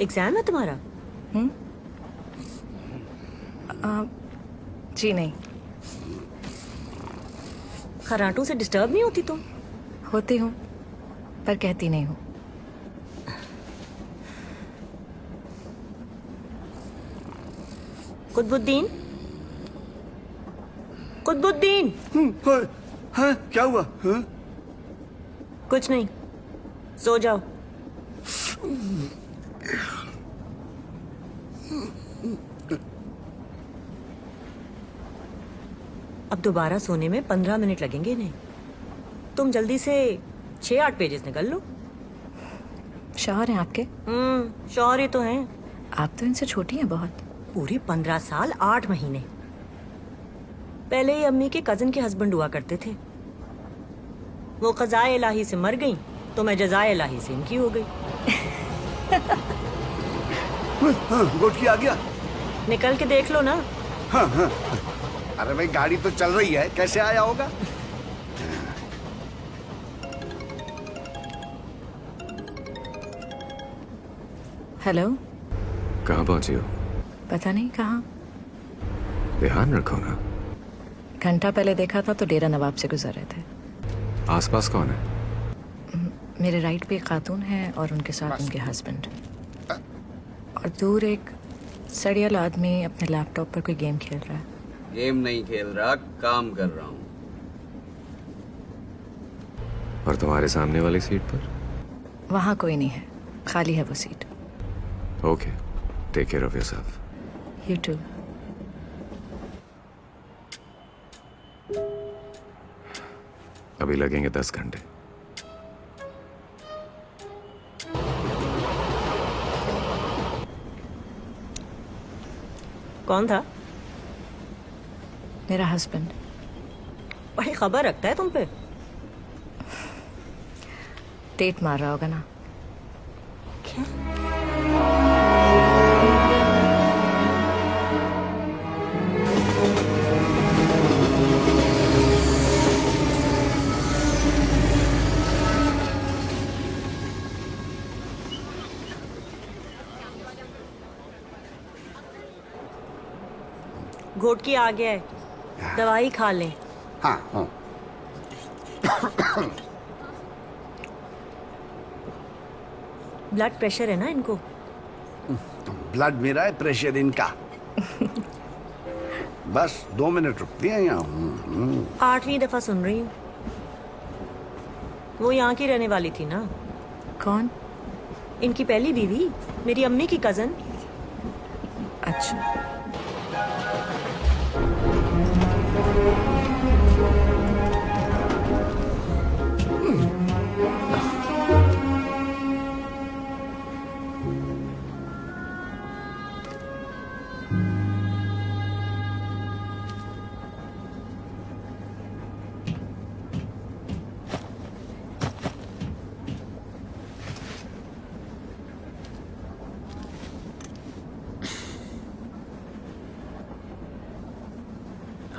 Exam है तुम्हारा? जी नहीं। खराटों से डिस्टर्ब नहीं होती तुम? होती हूँ पर कहती नहीं हूँ। कुतुबुद्दीन, कुतुबुद्दीन। हाँ, क्या हुआ? हाँ? कुछ नहीं, सो जाओ। अब दोबारा सोने में 15 मिनट लगेंगे इन्हें। तुम जल्दी से 6-8 पेजेस निकल लो। शौहर हैं आपके? शौहर ही तो हैं। आप तो इनसे छोटी हैं बहुत। पूरे 15 साल 8 महीने। पहले ही अम्मी के कजन के हस्बैंड हुआ करते थे। वो क़ज़ाए इलाही से मर गई तो मैं जज़ाए इलाही से इनकी हो गई। गोटकी आ गया। निकल के देख लो ना। अरे भाई, गाड़ी तो चल रही है, कैसे आया होगा? हेलो। कहाँ पहुंची हो? पता नहीं कहाँ। ध्यान रखो ना। घंटा पहले देखा था तो डेरा नवाब से गुजर रहे थे। आसपास कौन है? मेरे राइट पे एक खातून है और उनके साथ उनके हस्बैंड, और दूर एक सड़ियल आदमी अपने लैपटॉप पर कोई गेम खेल रहा है। गेम नहीं खेल रहा, काम कर रहा हूँ। और तुम्हारे सामने वाली सीट पर? वहाँ कोई नहीं है, खाली है वो सीट। Okay, take care of yourself. You too. अभी लगेंगे 10 घंटे। कौन था? मेरा हस्बैंड। बड़ी खबर रखता है तुम पे। डेट मार रहा होगा ना। क्या? घोटकी आ गया है, दवाई खा लें। हाँ, हाँ। ब्लड प्रेशर है ना इनको? ब्लड मेरा है, प्रेशर इनका। बस 2 मिनट रुकती हैं यहाँ। 8वीं दफा सुन रही हूँ। वो यहाँ की रहने वाली थी ना? कौन? इनकी पहली बीवी, मेरी अम्मी की कजन। अच्छा।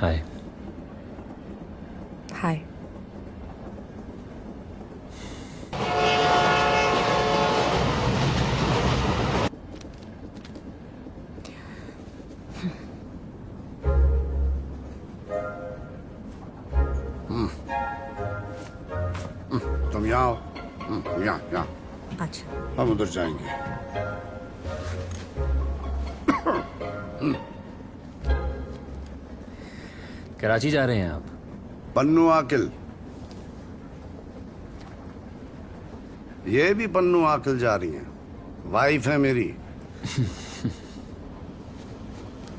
हाय। हाय। तुम यहाँ आओ। यहाँ। अच्छा। हम उधर जाएंगे। कराची जा रहे हैं आप? पन्नू आकिल। ये भी पन्नू आकिल जा रही हैं। वाइफ है मेरी।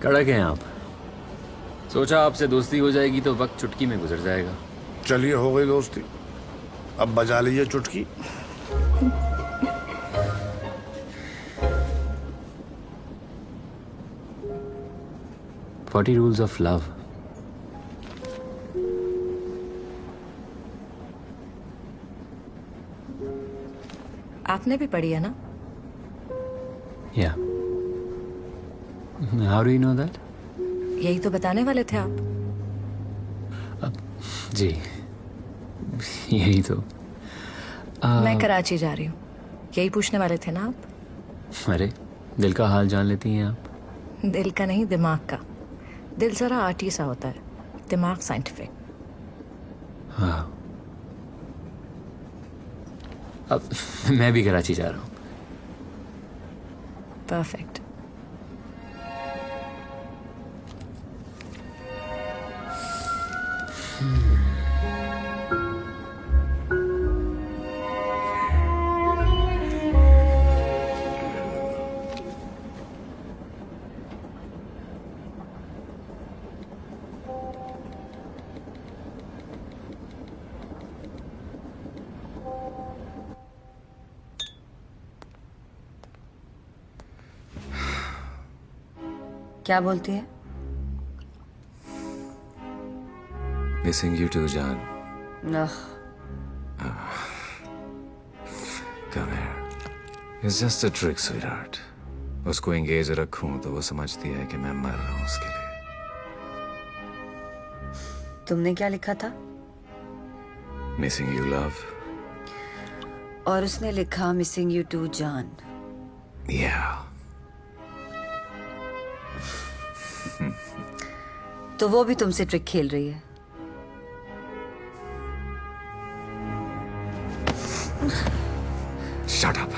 कड़क हैं आप। सोचा आपसे दोस्ती हो जाएगी तो वक्त चुटकी में गुजर जाएगा। चलिए, हो गई दोस्ती। अब बजा लीजिए चुटकी। Forty Rules of Love। आपने भी पढ़ी है ना? या how do you know that? यही तो बताने वाले थे आप। जी, यही तो। मैं कराची जा रही हूँ, यही पूछने वाले थे ना आप? अरे दिल का हाल जान लेती हैं आप। दिल का नहीं, दिमाग का। दिल जरा आर्टी सा होता है, दिमाग साइंटिफिक। हाँ, अब मैं भी कराची जा रहा हूँ। परफेक्ट। क्या बोलती है? Missing you too, John. Ah, Come here. It's just a trick, sweetheart. उसको एंगेज रखूं तो वो समझती है कि मैं मर रहा हूं उसके लिए। तुमने क्या लिखा था? Missing you, love. और उसने लिखा मिसिंग यू टू जान। Yeah. तो वो भी तुमसे ट्रिक खेल रही है। Shut up.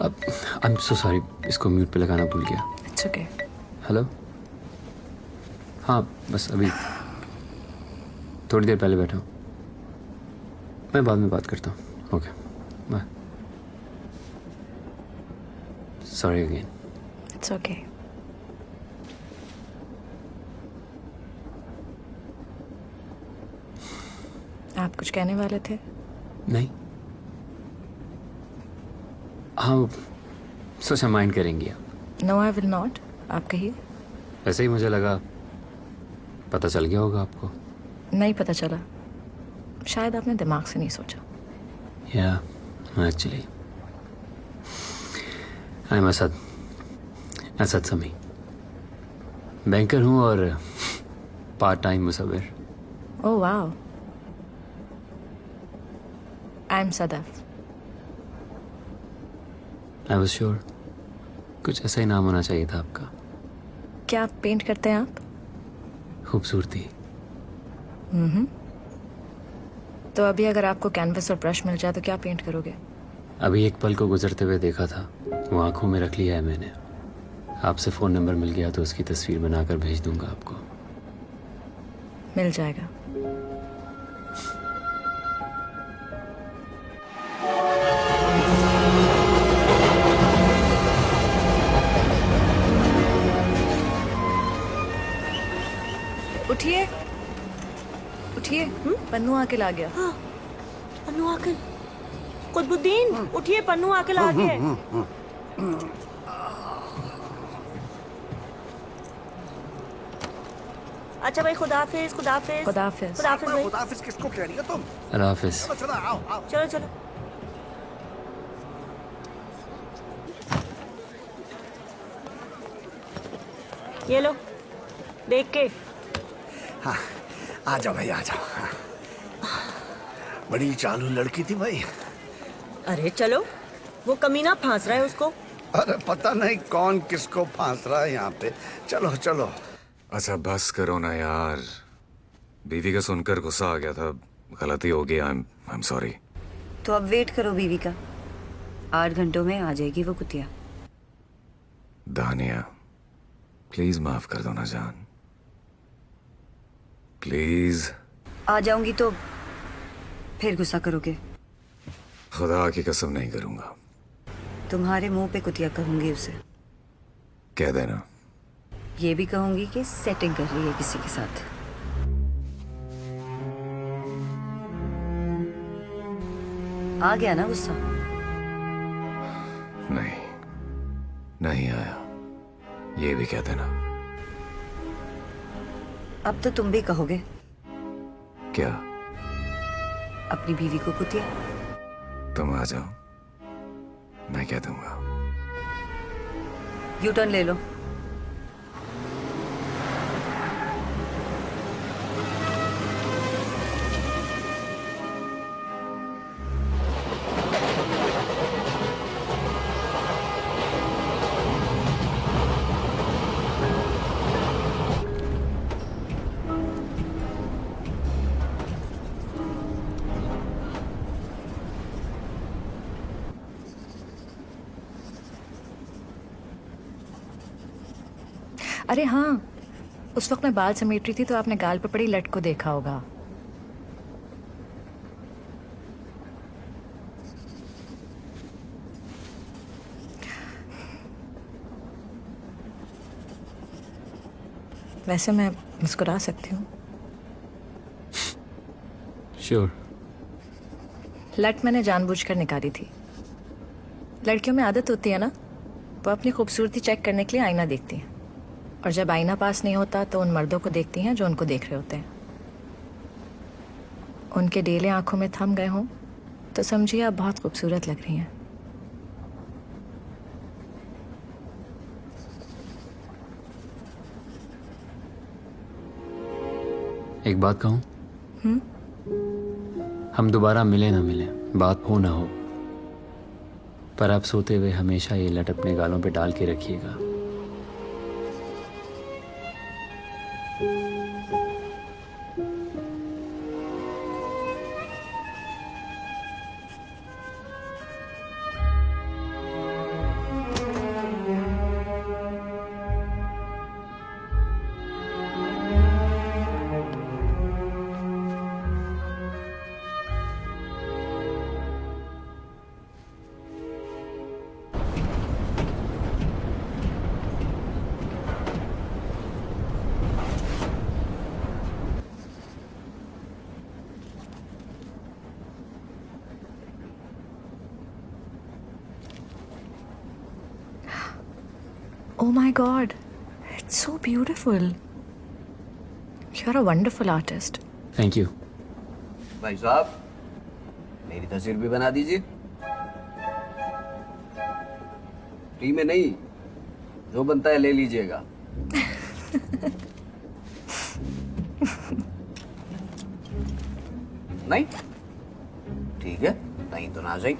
अब आई एम सो सॉरी, इसको म्यूट पे लगाना भूल गया। It's okay. हेलो, हाँ बस अभी थोड़ी देर पहले बैठा हूँ, मैं बाद में बात करता हूँ। Okay bye. Sorry again. It's okay. आप कुछ कहने वाले थे? नहीं, हाँ सोचा माइंड करेंगी आप। No I will not. आप कहिए। वैसे ही मुझे लगा पता चल गया होगा आपको। नहीं पता चला, शायद आपने दिमाग से नहीं सोचा। या एक्चुअली आई एम असद समी, बैंकर हूँ और पार्ट टाइम मुसव्विर। Oh wow. I am Sadaf. I was sure कुछ ऐसा ही नाम होना चाहिए था आपका। क्या आप पेंट करते हैं आप? खूबसूरती। तो अभी अगर आपको कैनवस और ब्रश मिल जाए तो क्या पेंट करोगे? अभी एक पल को गुजरते हुए देखा था, वो आंखों में रख लिया है मैंने। आपसे फ़ोन नंबर मिल गया तो उसकी तस्वीर बनाकर भेज दूंगा आपको। मिल जाएगा। उठिए उठिए, पन्नू आके ला गया। हाँ, पन्नू आके। कुतुबुद्दीन उठिए, पन्नू आके ला गया है। अच्छा भाई, खुदाफिज खुदाफिज खुदाफिज। खुदाफिज भाई। खुदाफिज किसको कह रही हो तुम? अल्लाह हाफिज़। चलो चलो, आओ आओ। चलो चलो। ये लो, देख के। हाँ, आ जाओ भाई, आ जाओ। हाँ। बड़ी चालू लड़की थी भाई। अरे चलो, वो कमीना फांस रहा है उसको। अरे पता नहीं कौन किसको फांस रहा है यहाँ पे। चलो चलो। अच्छा बस करो ना यार, बीवी का सुनकर गुस्सा आ गया था, गलती हो गई। I am sorry. तो अब वेट करो बीवी का, 8 घंटों में आ जाएगी वो कुतिया। दानिया प्लीज माफ कर दो ना जान, प्लीज। आ जाऊंगी तो फिर गुस्सा करोगे? खुदा की कसम नहीं करूंगा। तुम्हारे मुंह पे कुतिया कहूंगी उसे। कह देना। ये भी कहूंगी कि सेटिंग कर रही है किसी के साथ। आ गया ना गुस्सा? नहीं, नहीं आया, ये भी कह देना। अब तो तुम भी कहोगे क्या? अपनी बीवी को कुतिया। तुम आ जाओ, मैं कह दूंगा। यू टर्न ले लो। अरे हाँ, उस वक्त मैं बाल समेट रही थी तो आपने गाल पे पड़ी लट को देखा होगा। वैसे मैं मुस्कुरा सकती हूँ। श्योर। लट मैंने जानबूझकर निकाली थी। लड़कियों में आदत होती है ना, वो अपनी खूबसूरती चेक करने के लिए आईना देखती हैं, और जब आईना पास नहीं होता तो उन मर्दों को देखती हैं जो उनको देख रहे होते हैं। उनके डेले आंखों में थम गए हों तो समझिए आप बहुत खूबसूरत लग रही हैं। एक बात कहूं? हम दोबारा मिले ना मिले, बात हो ना हो, पर आप सोते हुए हमेशा ये लट अपने गालों पे डाल के रखिएगा। Oh my God, it's so beautiful. You're a wonderful artist. Thank you. भाई साहब, मेरी तस्वीर भी बना दीजिए। फ्री में नहीं, जो बनता है ले लीजिएगा। नहीं ठीक है, नहीं तो ना सही।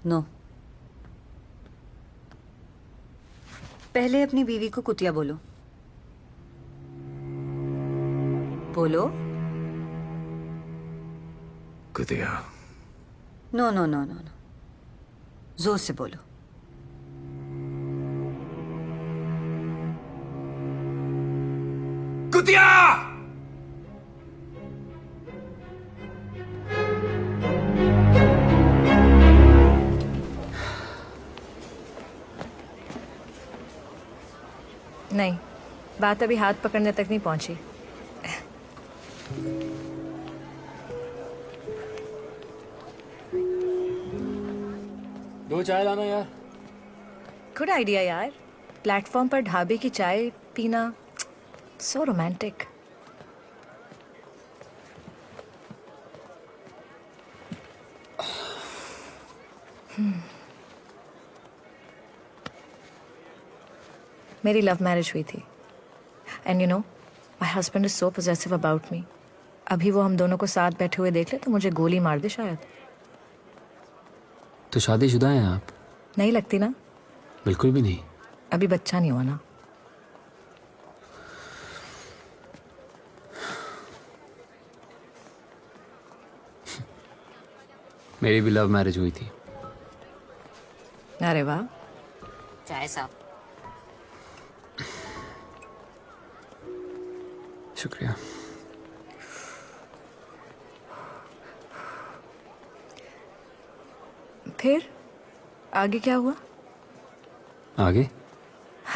नो। पहले अपनी बीवी को कुतिया बोलो। बोलो। कुतिया। No no no no no, जोर से बोलो। कुतिया। नहीं, बात अभी हाथ पकड़ने तक नहीं पहुंची। दो चाय लाना यार। गुड आइडिया यार, प्लेटफॉर्म पर ढाबे की चाय पीना, सो रोमांटिक। मेरी लव मैरिज हुई थी, and you know my husband is so possessive about me. अभी वो हम दोनों को साथ बैठे हुए देख ले तो मुझे गोली मार दे शायद। तो शादीशुदा हैं आप? नहीं लगती ना? बिल्कुल भी नहीं। अभी बच्चा नहीं हुआ ना। मेरी भी लव मैरिज हुई थी। अरे वाह। चाय साहब। शुक्रिया। फिर आगे क्या हुआ? आगे?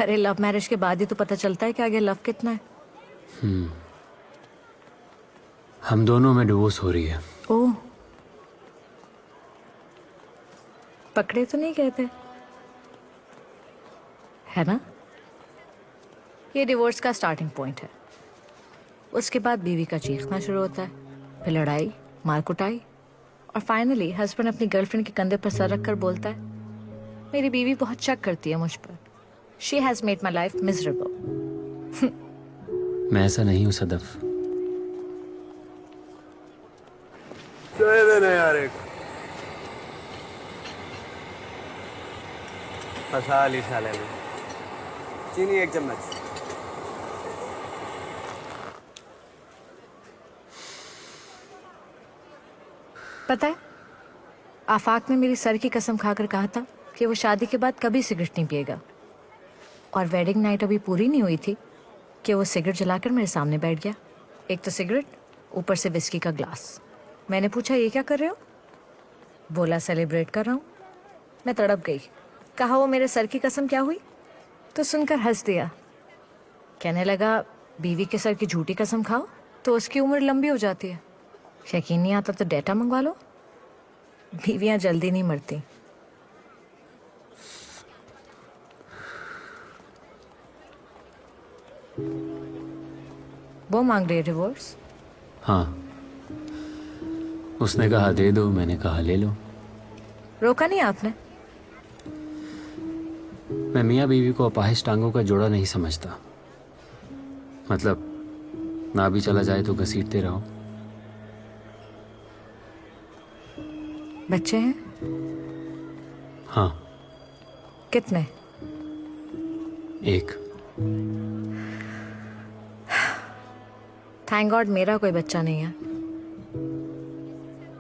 अरे लव मैरिज के बाद ही तो पता चलता है कि आगे लव कितना है। हम दोनों में डिवोर्स हो रही है। ओह, पकड़े तो नहीं गए थे, है ना? ये डिवोर्स का स्टार्टिंग पॉइंट है। उसके बाद बीवी का चीखना शुरू होता है, फिर लड़ाई, मार कुटाई, और फाइनली हस्बैंड अपनी गर्लफ्रेंड के कंधे पर सर रख कर बोलता है, मेरी बीवी बहुत शक करती है मुझ पर। She has made my life miserable. मैं ऐसा नहीं हूँ सदफ। दे देना यार एक। फंसा ली साले ने। चीनी 1 चम्मच। पता है, आफाक ने मेरी सर की कसम खाकर कहा था कि वो शादी के बाद कभी सिगरेट नहीं पिएगा, और वेडिंग नाइट अभी पूरी नहीं हुई थी कि वो सिगरेट जलाकर मेरे सामने बैठ गया। एक तो सिगरेट, ऊपर से विस्की का ग्लास। मैंने पूछा, ये क्या कर रहे हो? बोला, सेलिब्रेट कर रहा हूँ। मैं तड़प गई। कहा, वो मेरे सर की कसम क्या हुई? तो सुनकर हंस दिया। कहने लगा, बीवी के सर की झूठी कसम खाओ तो उसकी उम्र लंबी हो जाती है। यकीन नहीं आता तो डेटा मंगवा लो, बीवियां जल्दी नहीं मरती। वो मांग रही है डिवोर्स। हाँ, उसने कहा दे दो, मैंने कहा ले लो। रोका नहीं आपने? मैं मियाँ बीवी को अपाहिज टांगों का जोड़ा नहीं समझता। मतलब ना भी चला जाए तो घसीटते रहो। बच्चे हैं? हाँ, कितने? एक। थैंक गॉड मेरा कोई बच्चा नहीं है।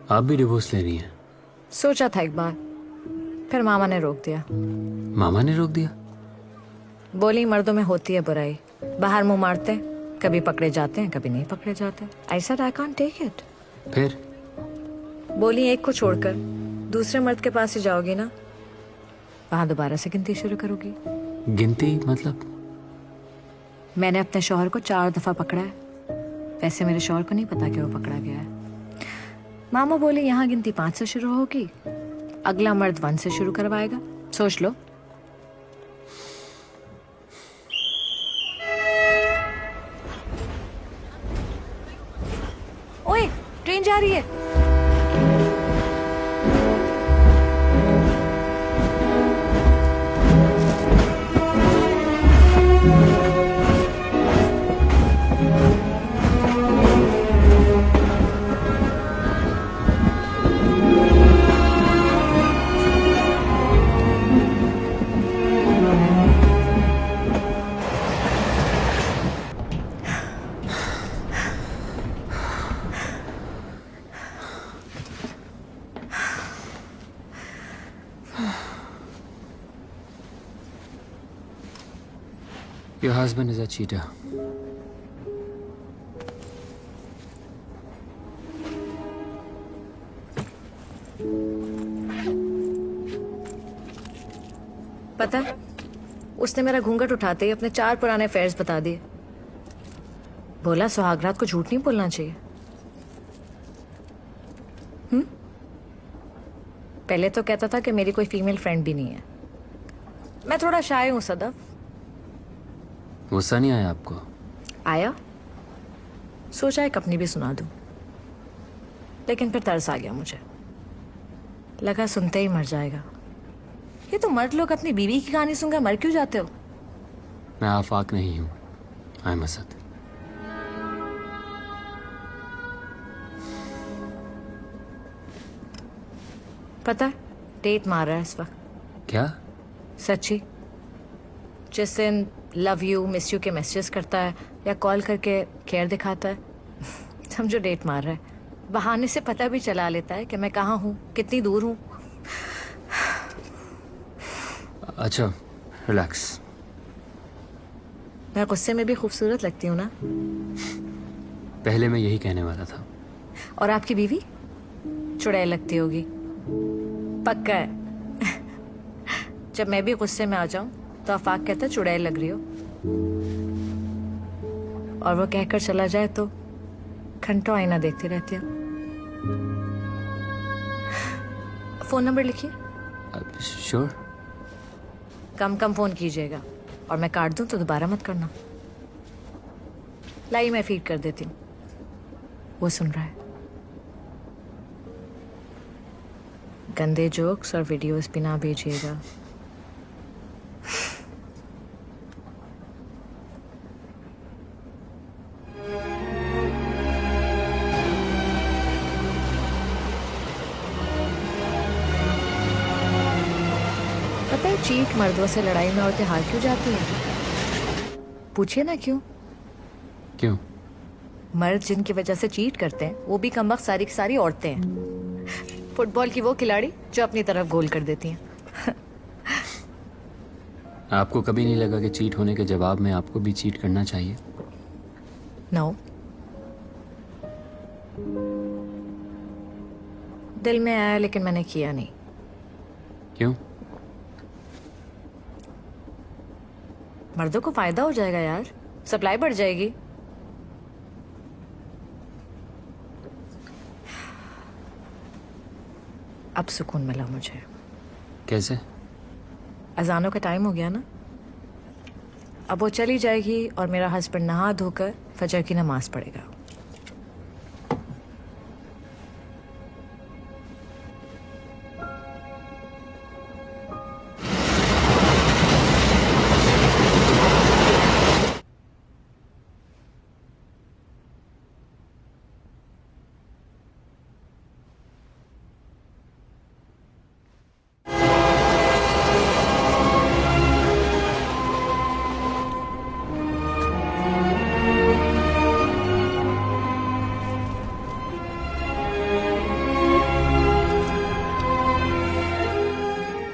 आप भी डिवोर्स ले रही हैं? सोचा था एक बार, फिर मामा ने रोक दिया। मामा ने रोक दिया? बोली, मर्दों में होती है बुराई, बाहर मुंह मारते हैं, कभी पकड़े जाते हैं, कभी नहीं पकड़े जाते। I said I can't take it. फिर? बोली, एक को छोड़कर दूसरे मर्द के पास ही जाओगी ना, वहां दोबारा से गिनती शुरू करोगी। गिनती मतलब? मैंने अपने शौहर को 4 दफा पकड़ा है। वैसे मेरे शौहर को नहीं पता कि वो पकड़ा गया है। मामा बोली, यहाँ गिनती 5 से शुरू होगी, अगला मर्द 1 से शुरू करवाएगा। सोच लो। ओए, ट्रेन जा रही है। Your husband is a cheater. पता है, उसने मेरा घूंघट उठाते ही अपने 4 पुराने अफेयर्स बता दिए। बोला, सुहागरात को झूठ नहीं बोलना चाहिए। पहले तो कहता था कि मेरी कोई फीमेल फ्रेंड भी नहीं है। मैं थोड़ा शाय हूं सदफ। गुस्सा नहीं आया आपको? आया, सोचा एक अपनी भी सुना दूं, लेकिन फिर तरस आ गया मुझे। लगा सुनते ही मर जाएगा। ये तो मर्द लोग अपनी बीवी की कहानी सुनकर मर क्यों जाते हो? मैं आफाक नहीं हूं, आई एम असद। पता है, डेट मार रहा है इस वक्त। क्या? सच्ची। जिस दिन लव यू, मिस यू के मैसेजेस करता है या कॉल करके केयर दिखाता है, समझो डेट मार रहा है। बहाने से पता भी चला लेता है कि मैं कहाँ हूँ, कितनी दूर हूँ। अच्छा, रिलैक्स। मैं गुस्से में भी खूबसूरत लगती हूँ ना? पहले मैं यही कहने वाला था। और आपकी बीवी चुड़ैल लगती होगी। पक्का है। जब मैं भी गुस्से में आ जाऊं तो आफाक कहता है चुड़ैल लग रही हो, और वो कहकर चला जाए तो घंटों आईना देखती रहती है। फोन नंबर लिखिए। श्योर। कम कम फोन कीजिएगा, और मैं काट दूं तो दोबारा मत करना। लाई मैं फीड कर देती हूँ, वो सुन रहा है। गंदे जोक्स और वीडियोस भी ना भेजिएगा। पता है चीट मर्दों से लड़ाई में औरतें हार क्यों जाती हैं? पूछिए ना क्यों। क्यों? मर्द जिनकी वजह से चीट करते हैं वो भी कमबख्त सारी की सारी औरतें हैं। फुटबॉल की वो खिलाड़ी जो अपनी तरफ गोल कर देती हैं। आपको कभी नहीं लगा कि चीट होने के जवाब में आपको भी चीट करना चाहिए? नो, दिल में आया लेकिन मैंने किया नहीं। क्यों? मर्दों को फायदा हो जाएगा यार, सप्लाई बढ़ जाएगी। अब सुकून मिला मुझे। कैसे? अजानों का टाइम हो गया ना, अब वो चली जाएगी और मेरा हस्बैंड नहा धोकर फजर की नमाज पढ़ेगा।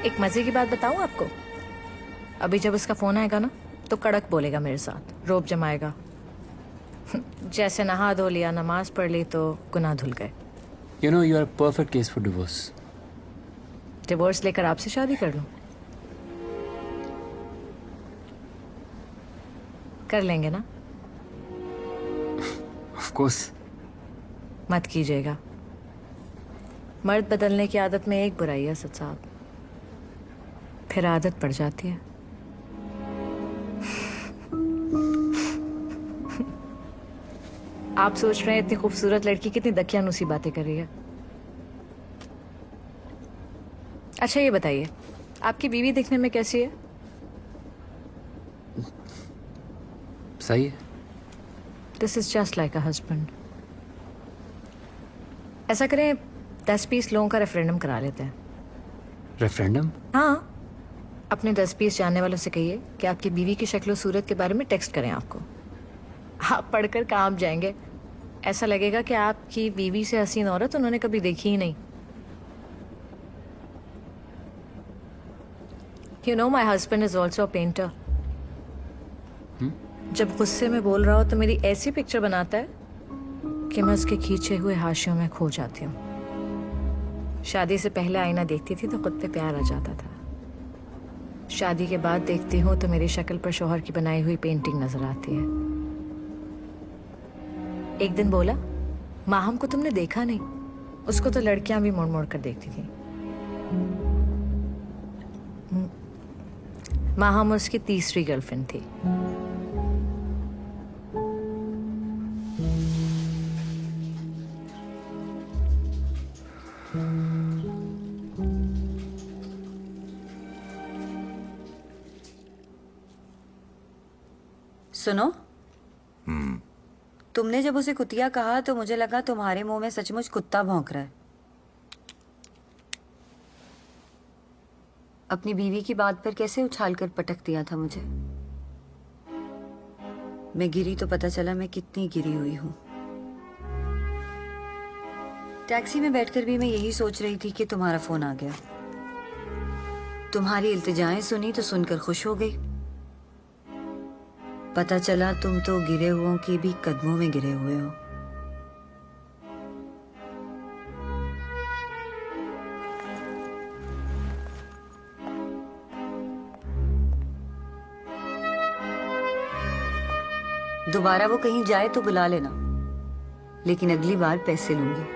एक मजे की बात बताऊं आपको, अभी जब उसका फोन आएगा ना तो कड़क बोलेगा मेरे साथ, रोब जमाएगा। जैसे नहा धो लिया, नमाज पढ़ ली तो गुनाह धुल गए। You know you are perfect case for divorce. Divorce लेकर आपसे शादी कर लूं? कर लेंगे ना? Of course. मत कीजिएगा, मर्द बदलने की आदत में एक बुराई है सच साहब, फिर आदत पड़ जाती है। आप सोच रहे हैं इतनी खूबसूरत लड़की कितनी दकियानूसी बातें कर रही है। अच्छा ये बताइए, आपकी बीवी दिखने में कैसी है? सही है। This is just like a husband. ऐसा करें 10-20 लोगों का रेफरेंडम करा लेते हैं। रेफरेंडम? हाँ, अपने 10-20 जानने वालों से कहिए कि आपकी बीवी की शक्ल सूरत के बारे में टेक्स्ट करें आपको। आप पढ़कर कांप जाएंगे, ऐसा लगेगा कि आपकी बीवी से हसीन औरत उन्होंने कभी देखी ही नहीं। You know my husband is also a painter. जब गुस्से में बोल रहा हो तो मेरी ऐसी पिक्चर बनाता है कि मैं उसके खींचे हुए हाशियों में खो जाती हूँ। शादी से पहले आईना देखती थी तो खुद पे प्यार आ जाता था, शादी के बाद देखती हूँ तो मेरी शक्ल पर शौहर की बनाई हुई पेंटिंग नजर आती है। एक दिन बोला, माहम को तुमने देखा नहीं? उसको तो लड़कियां भी मोड़ मोड़ कर देखती थी। माहम उसकी तीसरी गर्लफ्रेंड थी। सुनो, तुमने जब उसे कुतिया कहा तो मुझे लगा तुम्हारे मुंह में सचमुच कुत्ता भौंक रहा है। अपनी बीवी की बात पर कैसे उछाल कर पटक दिया था मुझे। मैं गिरी तो पता चला मैं कितनी गिरी हुई हूं। टैक्सी में बैठकर भी मैं यही सोच रही थी कि तुम्हारा फोन आ गया। तुम्हारी इल्तिजाएं सुनी तो सुनकर खुश हो गई। पता चला तुम तो गिरे हुओं के भी कदमों में गिरे हुए हो। दोबारा वो कहीं जाए तो बुला लेना, लेकिन अगली बार पैसे लूंगी।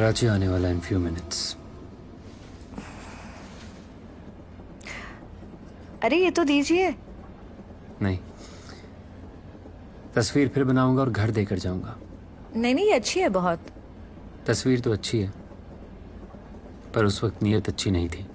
कराची आने वाला इन फ्यू मिनट्स। अरे ये तो दीजिए। नहीं, तस्वीर फिर बनाऊंगा और घर देकर जाऊंगा। नहीं नहीं, ये अच्छी है बहुत। तस्वीर तो अच्छी है, पर उस वक्त नीयत अच्छी नहीं थी।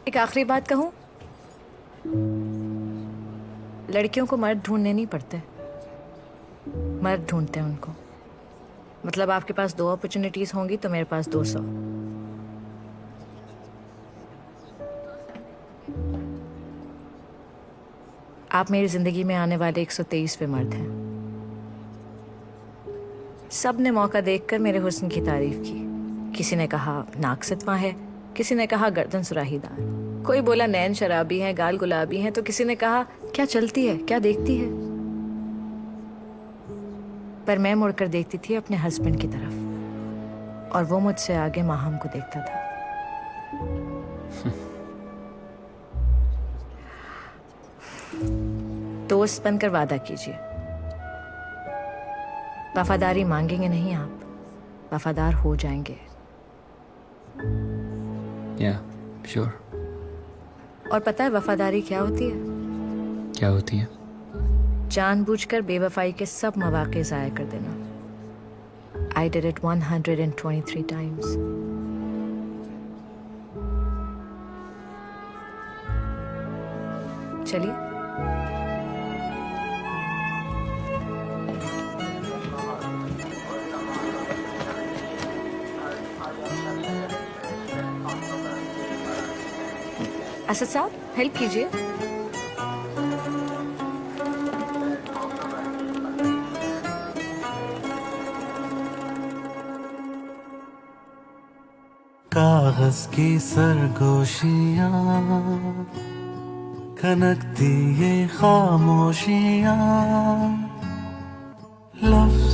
एक आखिरी बात कहूँ, लड़कियों को मर्द ढूंढने नहीं पड़ते, मर्द ढूंढते हैं उनको। मतलब आपके पास 2 अपॉर्चुनिटीज होंगी तो मेरे पास 200। आप मेरी जिंदगी में आने वाले 123वें मर्द हैं। सब ने मौका देखकर मेरे हुस्न की तारीफ की। किसी ने कहा नाक सतवा है, किसी ने कहा गर्दन सुराहीदार, कोई बोला नैन शराबी हैं, गाल गुलाबी हैं, तो किसी ने कहा क्या चलती है, क्या देखती है। पर मैं मुड़कर देखती थी अपने हस्बैंड की तरफ, और वो मुझसे आगे माहम को देखता था। दोस्त बनकर वादा कीजिए, वफादारी मांगेंगे नहीं आप, वफादार हो जाएंगे। या श्योर। और पता है वफादारी क्या होती है? क्या होती है? जानबूझकर बेवफाई के सब मौके ज़ाया कर देना। I did it 123 times. चलिए। असद साहब हेल्प कीजिए। कागज की सरगोशियां, खनकती ये खामोशियां, लफ्ज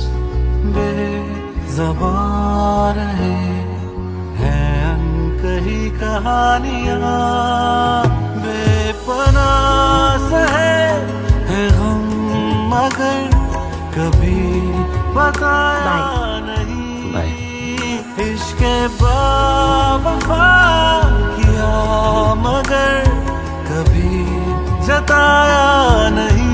बेज़बान रहे हैं अनकही कहानियां, बेपनाह है गम मगर कभी बताया नहीं। इश्क़ बावफा किया मगर कभी जताया नहीं।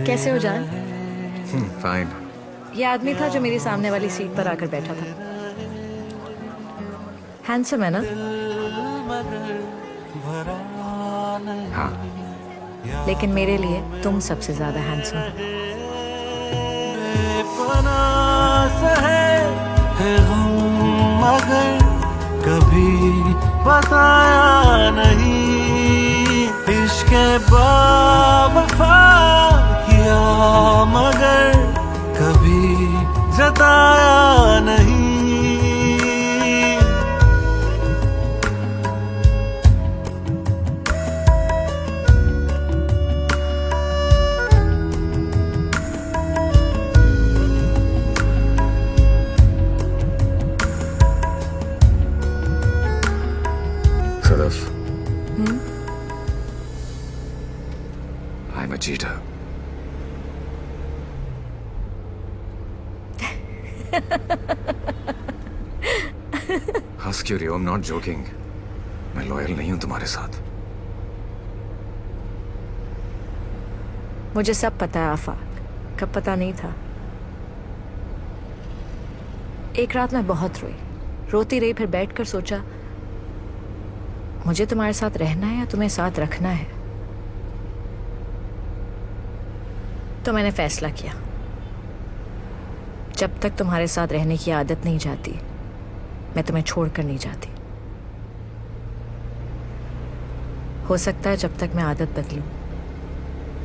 कैसे हो जान? फाइन। ये आदमी था जो मेरी सामने वाली सीट पर आकर बैठा था। हैंडसम है ना? हाँ। लेकिन मेरे लिए तुम सबसे ज्यादा हैंडसम हो। मगर कभी बताया नहीं। इश्क़ बावफा किया मगर कभी जताया नहीं। Sadaf, I'm a cheater. हंस क्यों रही हो? I'm not joking. मैं लॉयल नहीं हूं तुम्हारे साथ। मुझे सब पता है आफाक, कब पता नहीं था। एक रात मैं बहुत रोई। रोती रही, फिर बैठकर सोचा मुझे तुम्हारे साथ रहना है या तुम्हें साथ रखना है। तो मैंने फैसला किया, जब तक तुम्हारे साथ रहने की आदत नहीं जाती मैं तुम्हें छोड़कर नहीं जाती। हो सकता है जब तक मैं आदत बदलूं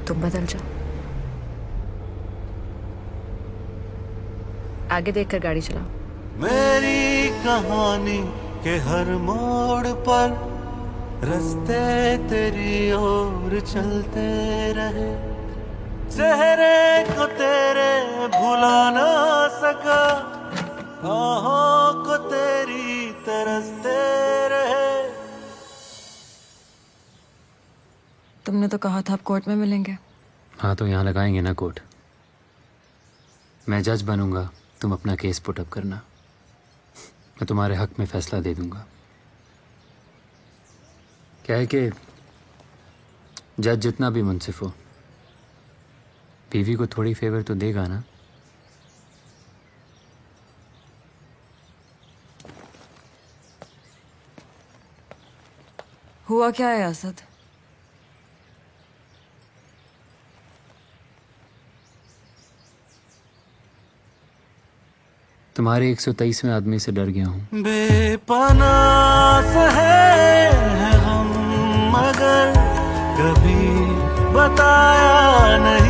तुम बदल जाओ। आगे देखकर गाड़ी चलाओ। मेरी कहानी के हर मोड़ पर रास्ते तेरी ओर चलते रहे, चेहरे को तेरे भुला ना सका, आहों को तेरी तरसते रहे। तुमने तो कहा था आप कोर्ट में मिलेंगे। हाँ तो यहाँ लगाएंगे ना कोर्ट। मैं जज बनूंगा, तुम अपना केस पुटअप करना, मैं तुम्हारे हक में फैसला दे दूंगा। क्या है कि जज जितना भी मुंसिफ हो, बीवी को थोड़ी फेवर तो देगा ना। हुआ क्या है असद? तुम्हारे 123वें आदमी से डर गया हूँ। बेपनाह है हम मगर कभी बताया नहीं।